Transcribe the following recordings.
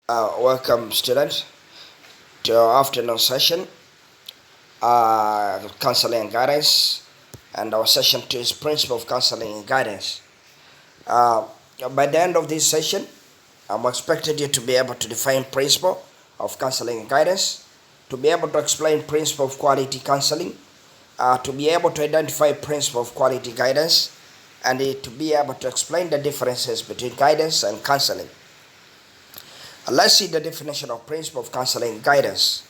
Welcome, students, to our afternoon session, counseling and guidance, and our session 2 is principle of counseling and guidance. Uh, by the end of this session, I'm expected you to be able to define principle of counseling and guidance, to be able to explain principle of quality counseling, to be able to identify principle of quality guidance, and to be able to explain the differences between guidance and counseling. Let's see the definition of principle of counseling and guidance.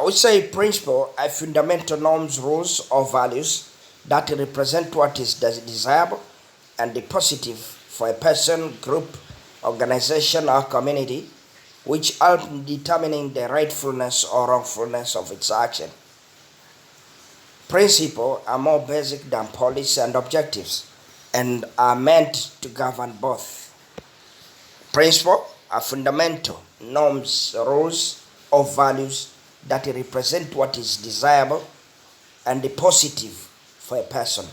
We say principle are fundamental norms, rules, or values that represent what is desirable and the positive for a person, group, organization, or community, which help in determining the rightfulness or wrongfulness of its action. Principles are more basic than policy and objectives and are meant to govern both. Principles are fundamental norms, rules, or values that represent what is desirable and the positive for a person,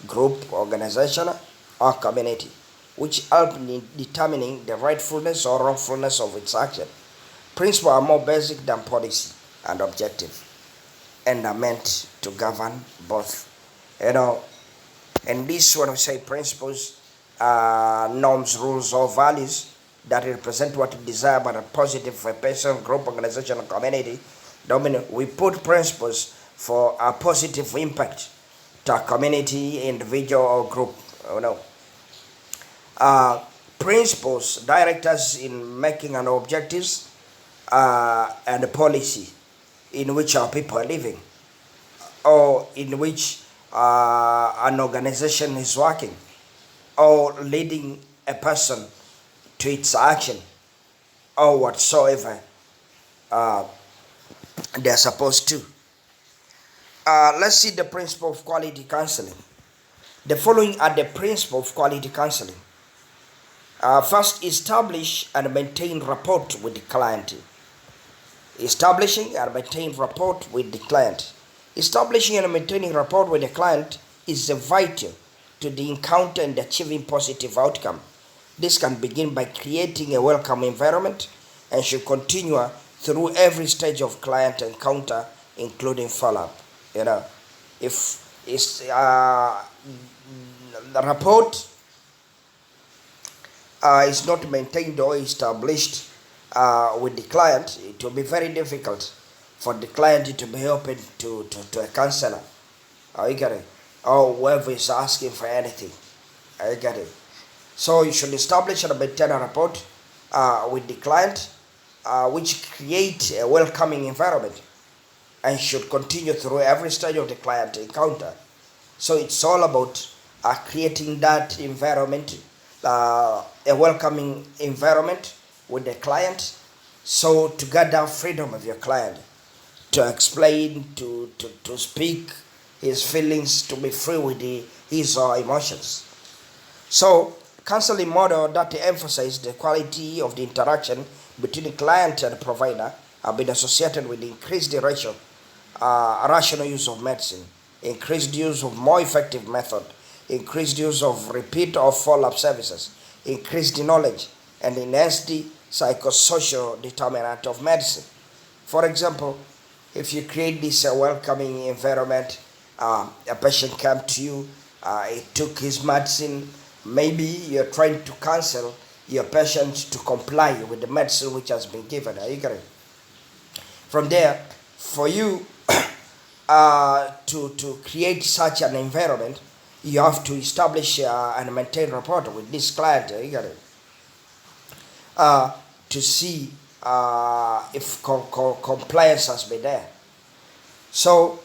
group, organization, or community, which help in determining the rightfulness or wrongfulness of its action. Principles are more basic than policy and objective and are meant to govern both. And this, when we say principles, norms, rules, or values that represent what is desirable and positive for a person, group, organization, or community, we put principles for a positive impact to a community, individual, or group. Principles direct us in making an objectives and a policy in which our people are living, or in which an organization is working, or leading a person to its action, or whatsoever they are supposed to. Let's see the principle of quality counseling. The following are the principles of quality counseling. First, establish and maintain rapport with the client. Establishing and maintaining rapport with the client. Establishing and maintaining rapport with the client is vital to the encounter and achieving positive outcome. This can begin by creating a welcome environment and should continue through every stage of client encounter, including follow-up. If it's the rapport is not maintained or established with the client, it will be very difficult for the client to be open to a counselor. You get it? Or whoever is asking for anything. You get it? So you should establish and maintain a rapport with the client, which create a welcoming environment and should continue through every stage of the client encounter. So it's all about creating that environment, a welcoming environment with the client. So to gather freedom of your client, to explain, to speak his feelings, to be free with his or emotions. So counseling model that emphasize the quality of the interaction between the client and the provider have been associated with increased rational use of medicine, increased use of more effective method, increased use of repeat or follow-up services, increased knowledge, and enhanced the psychosocial determinant of medicine. For example, if you create this welcoming environment, a patient came to you, he took his medicine. Maybe you're trying to counsel your patient to comply with the medicine which has been given. Are you getting it? From there, for you to create such an environment, you have to establish and maintain rapport with this client. Are you getting it? To see if compliance has been there. So,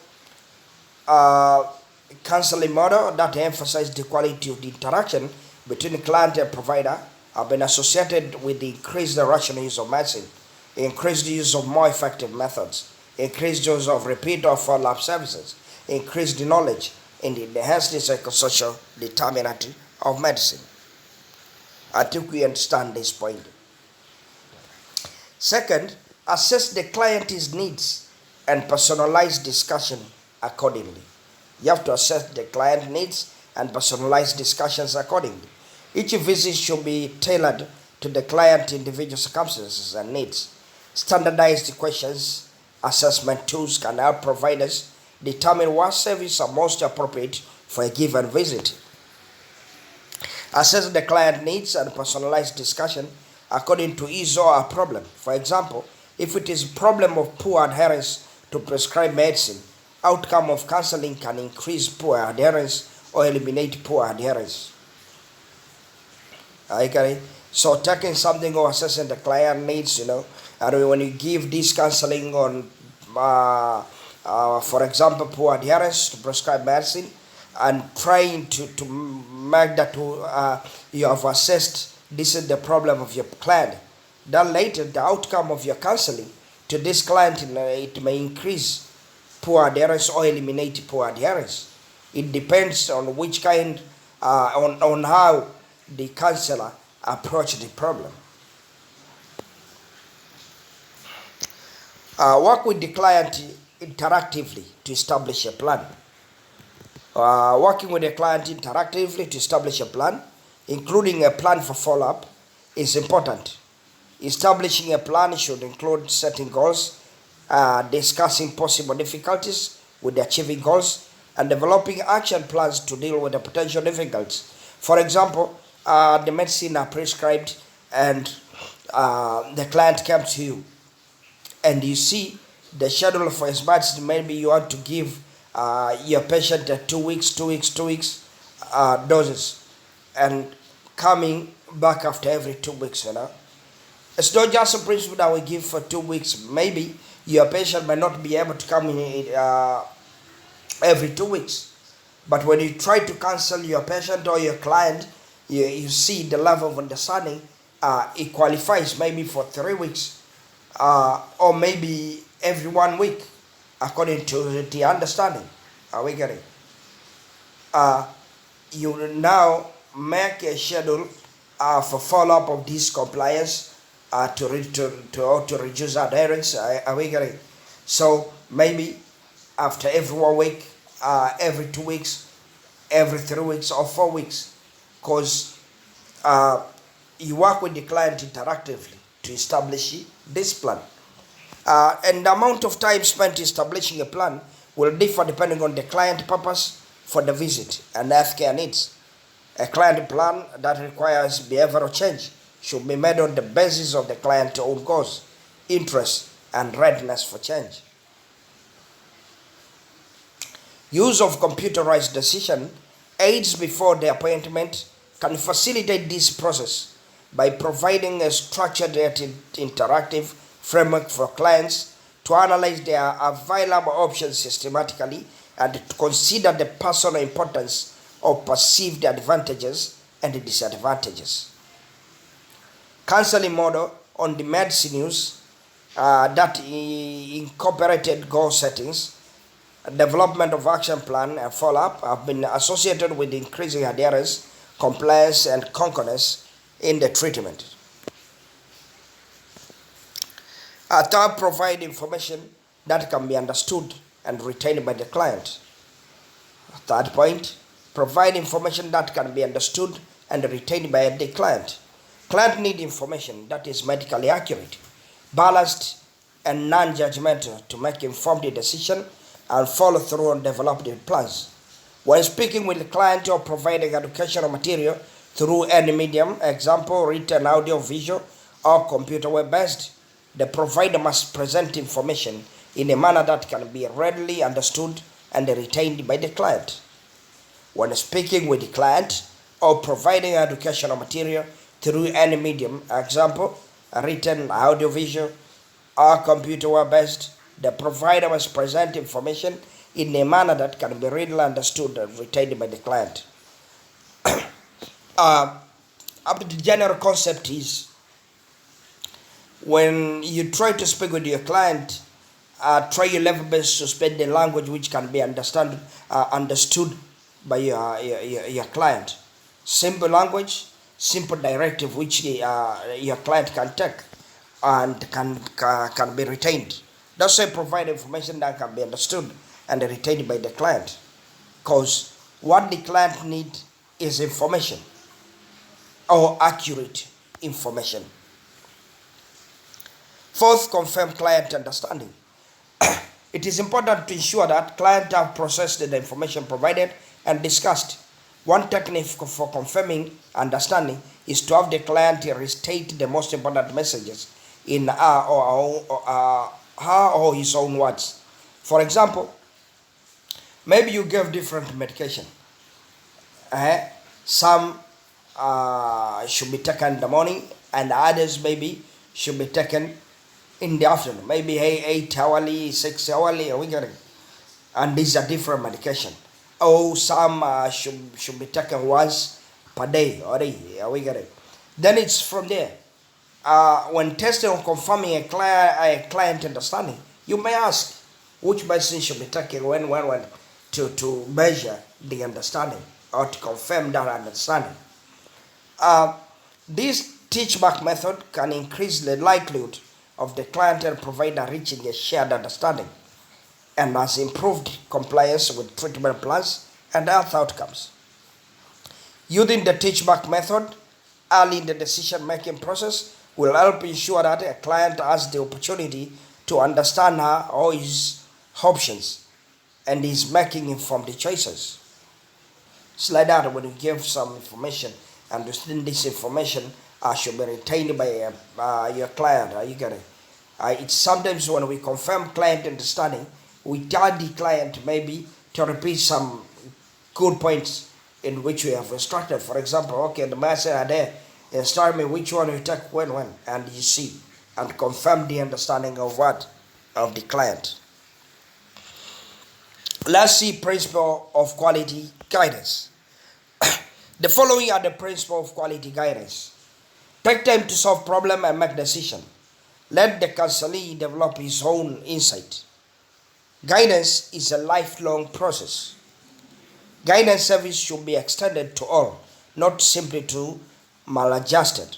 counseling model that emphasize the quality of the interaction between the client and provider have been associated with the increased rational use of medicine, increased use of more effective methods, increased use of repeat or follow-up services, increased knowledge, and enhanced the psychosocial determinant of medicine. I think we understand this point. Second, assess the client's needs and personalize discussion accordingly. You have to assess the client needs and personalize discussions accordingly. Each visit should be tailored to to the client individual circumstances and needs. Standardized questions assessment tools can help providers determine what services are most appropriate for a given visit. Assess the client needs and personalize discussion according to his or her problem. For example, if it is a problem of poor adherence to prescribed medicine, outcome of counseling can increase poor adherence or eliminate poor adherence. Okay, so taking something or assessing the client needs, and when you give this counseling on, for example, poor adherence to prescribed medicine, and trying to make that you have assessed this is the problem of your client. Then later, the outcome of your counseling to this client, it may increase poor adherence or eliminate poor adherence. It depends on which kind, on how the counselor approach the problem. Work with the client interactively to establish a plan. Working with the client interactively to establish a plan, including a plan for follow-up, is important. Establishing a plan should include setting goals, discussing possible difficulties with achieving goals, and developing action plans to deal with the potential difficulties. For example, the medicine are prescribed and the client comes to you and you see the schedule for his medicine. Maybe you want to give your patient 2 weeks doses and coming back after every 2 weeks. It's not just a principle that we give for 2 weeks. Maybe your patient may not be able to come in every 2 weeks. But when you try to counsel your patient or your client, you see the level of understanding, it qualifies maybe for 3 weeks or maybe every 1 week according to the understanding. Are we getting? You now make a schedule for follow-up of this compliance to reduce adherence. Are we getting? So maybe after every 1 week, every 2 weeks, every 3 weeks or 4 weeks, because you work with the client interactively to establish this plan. And the amount of time spent establishing a plan will differ depending on the client purpose for the visit and healthcare needs. A client plan that requires behavioral change should be made on the basis of the client's own goals, interests, and readiness for change. Use of computerized decision aids before the appointment can facilitate this process by providing a structured and interactive framework for clients to analyze their available options systematically and to consider the personal importance of perceived advantages and disadvantages. Counseling model on the medicine use that incorporated goal settings, development of action plan and follow-up have been associated with increasing adherence, compliance, and concordance in the treatment. Third, provide information that can be understood and retained by the client. Third point, provide information that can be understood and retained by the client. Client need information that is medically accurate, balanced, and non-judgmental to make informed decision and follow through on developed plans. When speaking with the client or providing educational material through any medium, example, written, audio, visual, or computer web-based, the provider must present information in a manner that can be readily understood and retained by the client. When speaking with the client or providing educational material through any medium, example, written, audio, visual, or computer web-based, the provider must present information in a manner that can be readily understood and retained by the client. Up to the general concept is, when you try to speak with your client, try your level best to speak the language which can be understood by your client. Simple language, simple directive which your client can take and can be retained. That's why provide information that can be understood and retained by the client. Because what the client needs is information or accurate information. Fourth, confirm client understanding. It is important to ensure that clients have processed the information provided and discussed. One technique for confirming understanding is to have the client restate the most important messages in her or his own words. For example, maybe you give different medication. Some should be taken in the morning, and others maybe should be taken in the afternoon. Maybe 8 hourly, 6 hourly, we get it. And these are different medication. Or some should be taken once per day. We get it. Then it's from there. When testing or confirming a client understanding, you may ask which medicine should be taken when to measure the understanding or to confirm that understanding. This teach back method can increase the likelihood of the client and provider reaching a shared understanding and has improved compliance with treatment plans and health outcomes. Using the teach back method early in the decision making process will help ensure that a client has the opportunity to understand her or his options and is making informed choices. It's like that when you give some information and within this information should be retained by your client. You get it. It's sometimes when we confirm client understanding, we tell the client maybe to repeat some good points in which we have instructed. For example, okay, the master are there, instruct me which one you take when, and you see, and confirm the understanding of what? Of the client. Let's see principle of quality guidance. The following are the principle of quality guidance. Take time to solve problem and make decision. Let the counselee develop his own insight. Guidance is a lifelong process. Guidance service should be extended to all, not simply to maladjusted.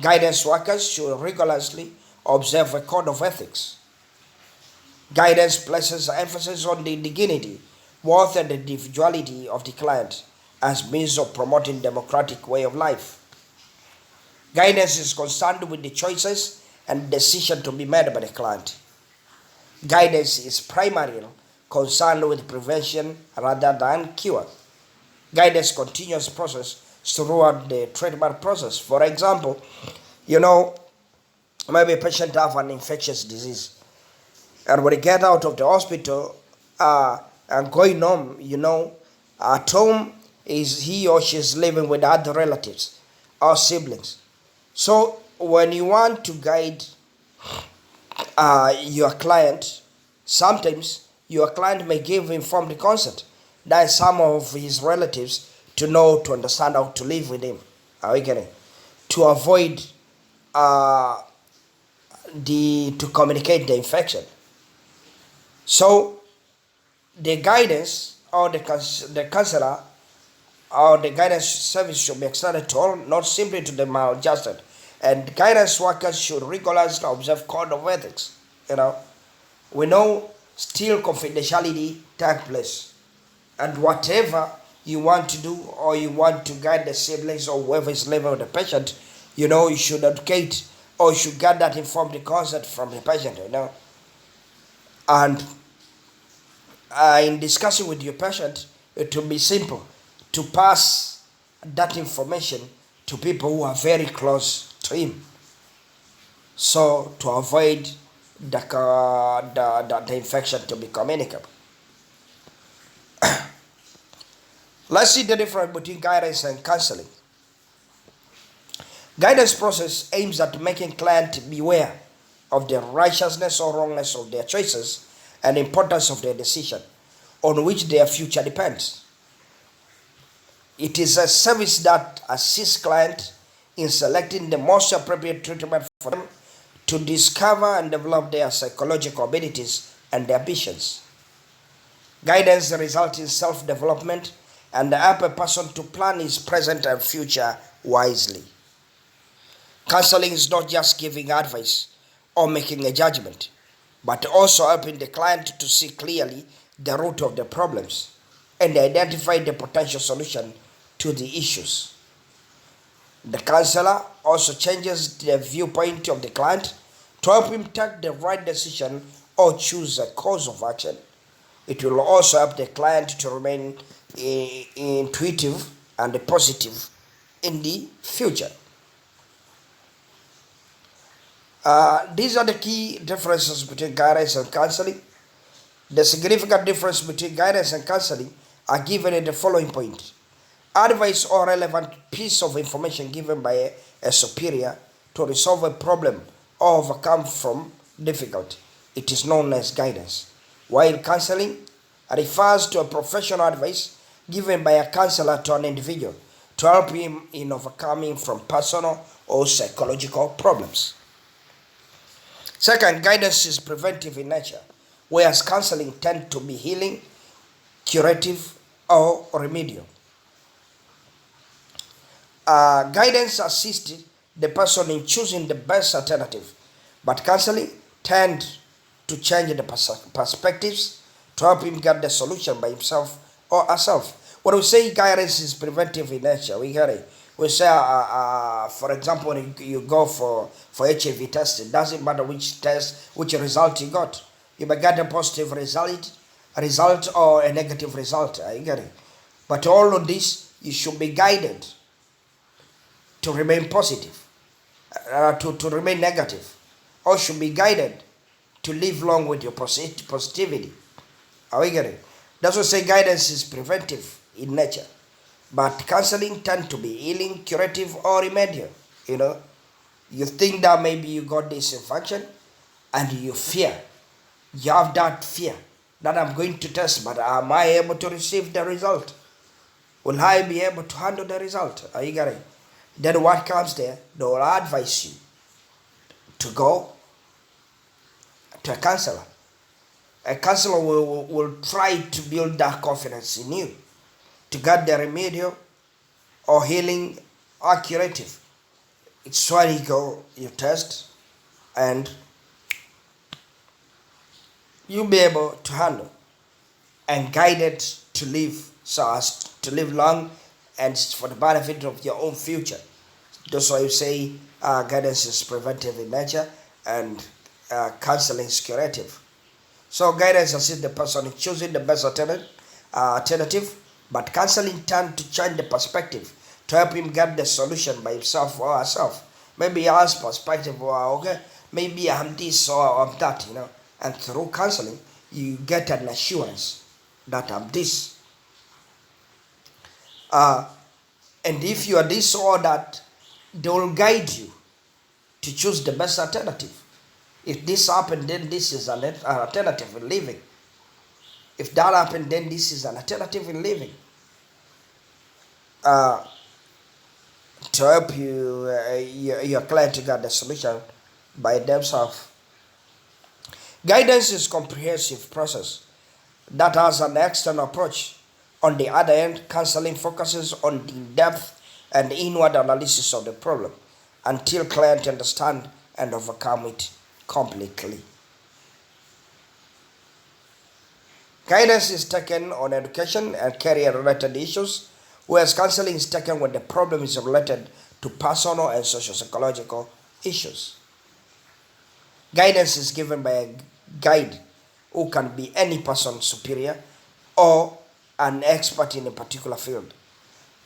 Guidance workers should rigorously observe a code of ethics. Guidance places emphasis on the dignity, worth, and individuality of the client as means of promoting democratic way of life. Guidance is concerned with the choices and decision to be made by the client. Guidance is primarily concerned with prevention rather than cure. Guidance continuous process throughout the treatment process. For example, maybe a patient have an infectious disease, and when they get out of the hospital and going home, at home is he or she is living with other relatives or siblings. So when you want to guide your client, sometimes your client may give informed consent that some of his relatives to understand how to live with him. Are we getting? To avoid to communicate the infection. So the guidance or the counselor or the guidance service should be extended to all, not simply to the maladjusted. And guidance workers should rigorously observe code of ethics. We know still confidentiality takes place, and whatever you want to do or you want to guide the siblings or whoever is living with the patient, you should educate or you should get that informed consent from the patient. And in discussing with your patient, it will be simple to pass that information to people who are very close to him, so to avoid the infection to be communicable. Let's see the difference between guidance and counseling. Guidance process aims at making clients beware of the righteousness or wrongness of their choices and importance of their decision, on which their future depends. It is a service that assists clients in selecting the most appropriate treatment for them to discover and develop their psychological abilities and ambitions. Guidance results in self-development and help a person to plan his present and future wisely. Counseling is not just giving advice or making a judgment, but also helping the client to see clearly the root of the problems and identify the potential solution to the issues. The counselor also changes the viewpoint of the client to help him take the right decision or choose a course of action. It will also help the client to remain intuitive and positive in the future. These are the key differences between guidance and counseling. The significant difference between guidance and counseling are given in the following point. Advice or relevant piece of information given by a superior to resolve a problem or overcome from difficulty. It is known as guidance. While counseling refers to a professional advice given by a counselor to an individual to help him in overcoming from personal or psychological problems. Second, guidance is preventive in nature, whereas counseling tends to be healing, curative, or remedial. Guidance assists the person in choosing the best alternative, but counseling tends to change the perspectives to help him get the solution by himself or herself. When we say guidance is preventive in nature, we get it. We say, for example, when you go for HIV test, it doesn't matter which test, which result you got. You may get a positive result or a negative result. You get it. But all of this, you should be guided to remain positive, to remain negative, or should be guided to live long with your positivity. Are we getting? That's what say guidance is preventive in nature. But counseling tend to be healing, curative, or remedial. You think that maybe you got this infection and you fear. You have that fear that I'm going to test, but am I able to receive the result? Will I be able to handle the result? Are you getting? Then what comes there, they will advise you to go to a counselor. A counselor will try to build that confidence in you to get the remedial or healing or curative. It's where you go, you test, and you'll be able to handle and guided to live so as to live long and for the benefit of your own future. That's why you say guidance is preventive in nature and counseling is curative. So guidance assists the person in choosing the best alternative, but counseling tends to change the perspective to help him get the solution by himself or herself. Maybe he has perspective, okay, maybe I'm this or I'm that, And through counseling, you get an assurance that I'm this. And if you are this or that, they will guide you to choose the best alternative. If this happened, then this is an alternative in living. If that happened, then this is an alternative in living. To help you, your client to get the solution by themselves. Guidance is a comprehensive process that has an external approach. On the other hand, counseling focuses on the depth and inward analysis of the problem until client understand and overcome it completely. Guidance is taken on education and career-related issues, whereas counseling is taken when the problem is related to personal and socio-psychological issues. Guidance is given by a guide who can be any person superior or an expert in a particular field,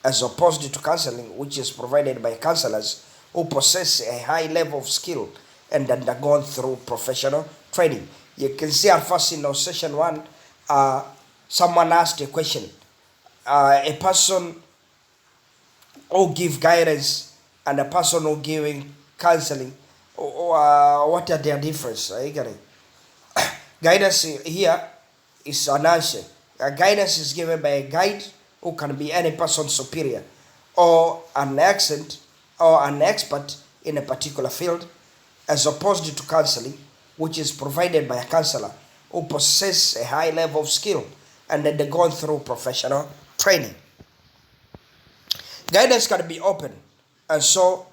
as opposed to counseling, which is provided by counselors who possess a high level of skill and undergone through professional training. You can see at first in our session 1, someone asked a question. A person who give guidance and a person who giving counseling, what are their difference? Are you getting? Guidance here is an answer. Guidance is given by a guide who can be any person superior or an accent or an expert in a particular field, as opposed to counseling, which is provided by a counselor who possess a high level of skill and that they're going through professional training. Guidance can be open, and so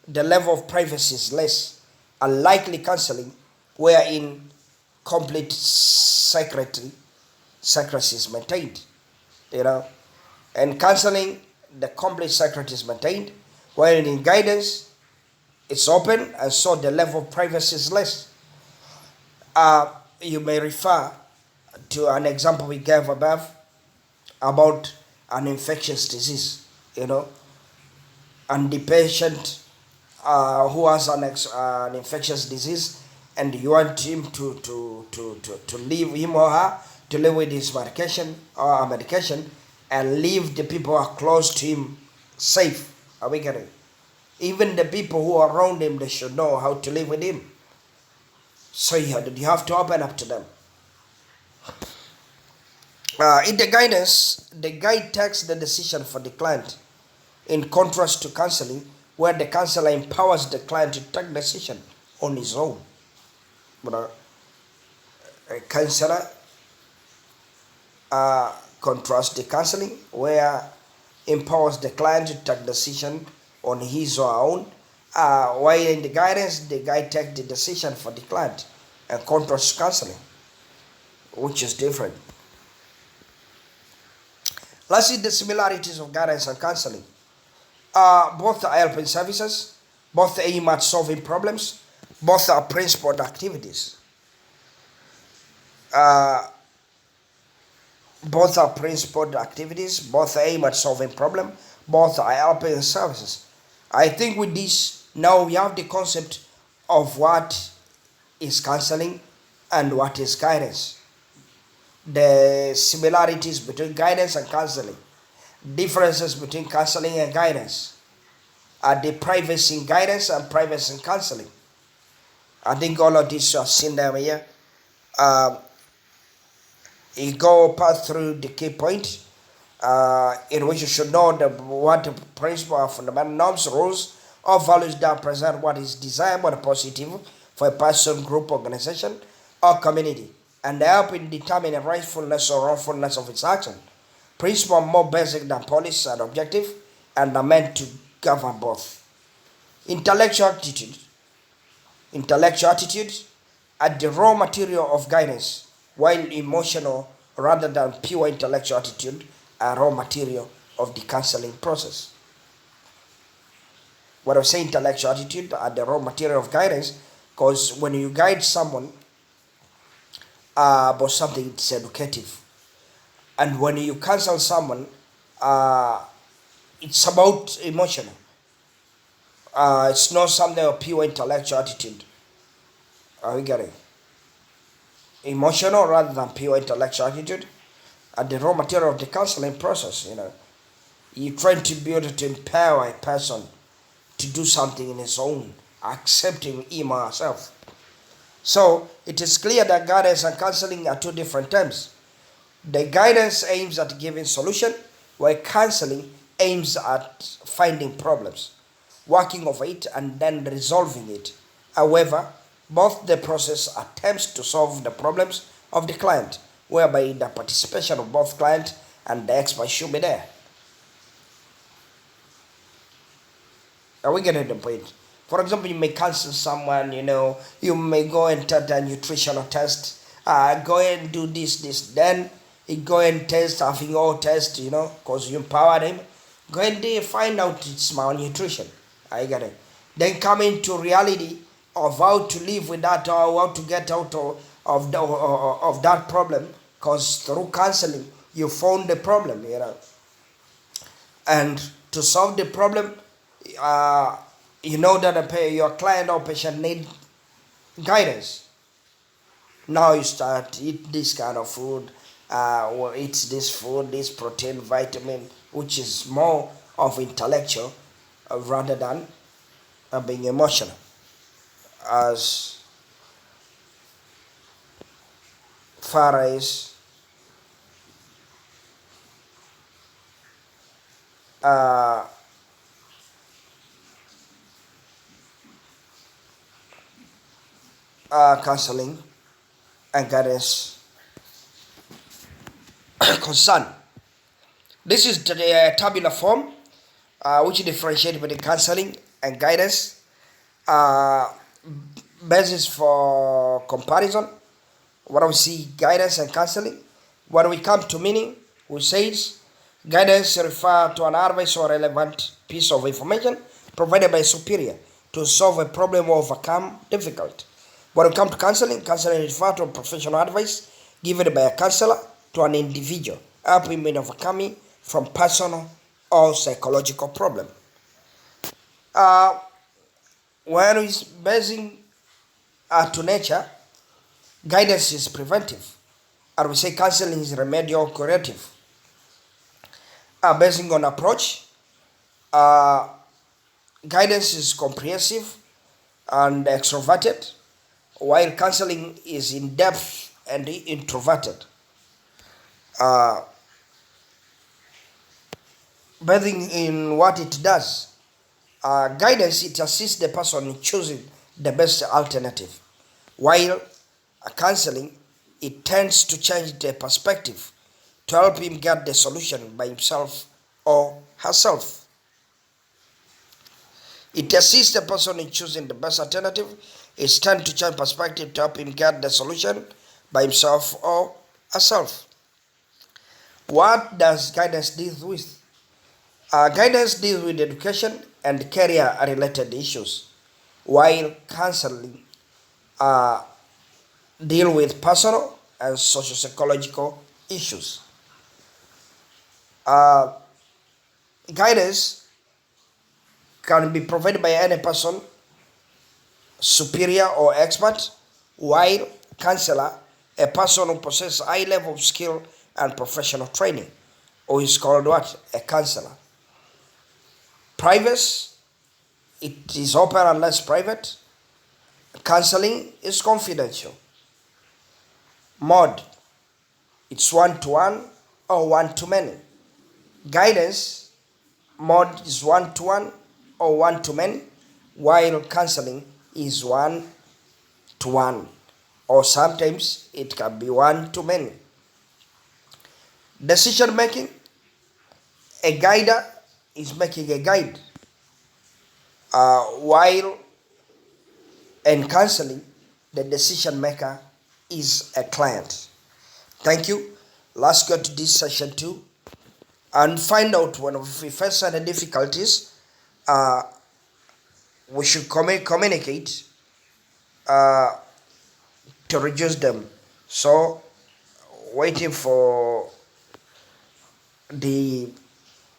the level of privacy is less, unlikely counseling, wherein complete secrecy is maintained. And counseling, the complete secret is maintained, While in guidance, it's open, and so the level of privacy is less. You may refer to an example we gave above about an infectious disease, and the patient who has an infectious disease, and you want him to leave him or her to live with his medication or a medication, and leave the people who are close to him safe. Are we getting? Even the people who are around him, they should know how to live with him. So you have to open up to them. In the guidance, the guide takes the decision for the client, in contrast to counseling, where the counselor empowers the client to take decision on his own. But a counselor contrasts the counseling, where empowers the client to take decision on his or her own. While in the guidance, the guide takes the decision for the client, and contrast counseling, which is different. Let's see the similarities of guidance and counseling. Both are helping services, both aim at solving problems, both are principled activities. Both are principled activities, both aim at solving problem, both are helping services. I think with this, now we have the concept of what is counseling and what is guidance. The similarities between guidance and counseling, differences between counseling and guidance, the privacy in guidance and privacy in counseling. I think all of these are seen down here. You go pass through the key point, in which you should know what the principle of fundamental norms, rules, or values that present what is desirable and positive for a person, group, organization, or community, and help in determining the rightfulness or wrongfulness of its action. Principles are more basic than policy and objective, and are meant to govern both. Intellectual attitudes are the raw material of guidance, while emotional rather than pure intellectual attitude are raw material of the counseling process. When I say intellectual attitude are the raw material of guidance, because when you guide someone about something, it's educative. And when you counsel someone, it's about emotional. It's not something of pure intellectual attitude. Are we getting? Emotional rather than pure intellectual attitude are the raw material of the counseling process. You're trying to be able to empower a person to do something in his own, accepting him or herself. So it is clear that guidance and counseling are two different terms. The guidance aims at giving solution, while counseling aims at finding problems, working over it, and then resolving it. However, both the process attempts to solve the problems of the client, whereby the participation of both client and the expert should be there. Are we getting the point? For example, you may counsel someone, you may go and test a nutritional test, go and do this, then you go and test, having all test, because you empowered him, go and find out it's malnutrition. I get it. Then come into reality of how to live with that, or how to get out of that problem, because through counseling, you found the problem, And to solve the problem, that your client or patient need guidance. Now you start eat this kind of food, eat this food, this protein, vitamin, which is more of intellectual rather than being emotional. As far as counseling and guidance concern. This is the tabular form, which differentiates between counseling and guidance. Basis for comparison. What we see guidance and counseling. When we come to meaning, we say guidance refers to an advice or relevant piece of information, provided by a superior to solve a problem or overcome difficulty. When it comes to counseling, counseling refers to professional advice given by a counselor to an individual, helping him in overcoming from personal or psychological problem. Uh, when it's basing to nature, guidance is preventive, and we say counseling is remedial curative. Basing on approach, uh, guidance is comprehensive and extroverted, while counseling is in depth and introverted. Uh, Basing in what it does, guidance it assists the person in choosing the best alternative, while counseling it tends to change the perspective to help him get the solution by himself or herself. It assists the person in choosing the best alternative. It tends to change perspective to help him get the solution by himself or herself. What does guidance deal with? Guidance deals with education and career-related issues, while counseling uh, deal with personal and socio-psychological issues. Uh, Guidance can be provided by any person, superior or expert, while counselor, a person who possesses high level of skill and professional training, or is called what? A counselor. Privacy, it is open unless private. Counseling is confidential. Mode, it's one-to-one or one-to-many. Guidance, mode is one-to-one or one-to-many, while counseling is one-to-one, or sometimes it can be one-to-many. Decision making, a guider is making a guide, while in counseling, the decision maker is a client. Thank you. Let's go to this session 2 and find out when we face any difficulties, we should communicate to reduce them. So, waiting for the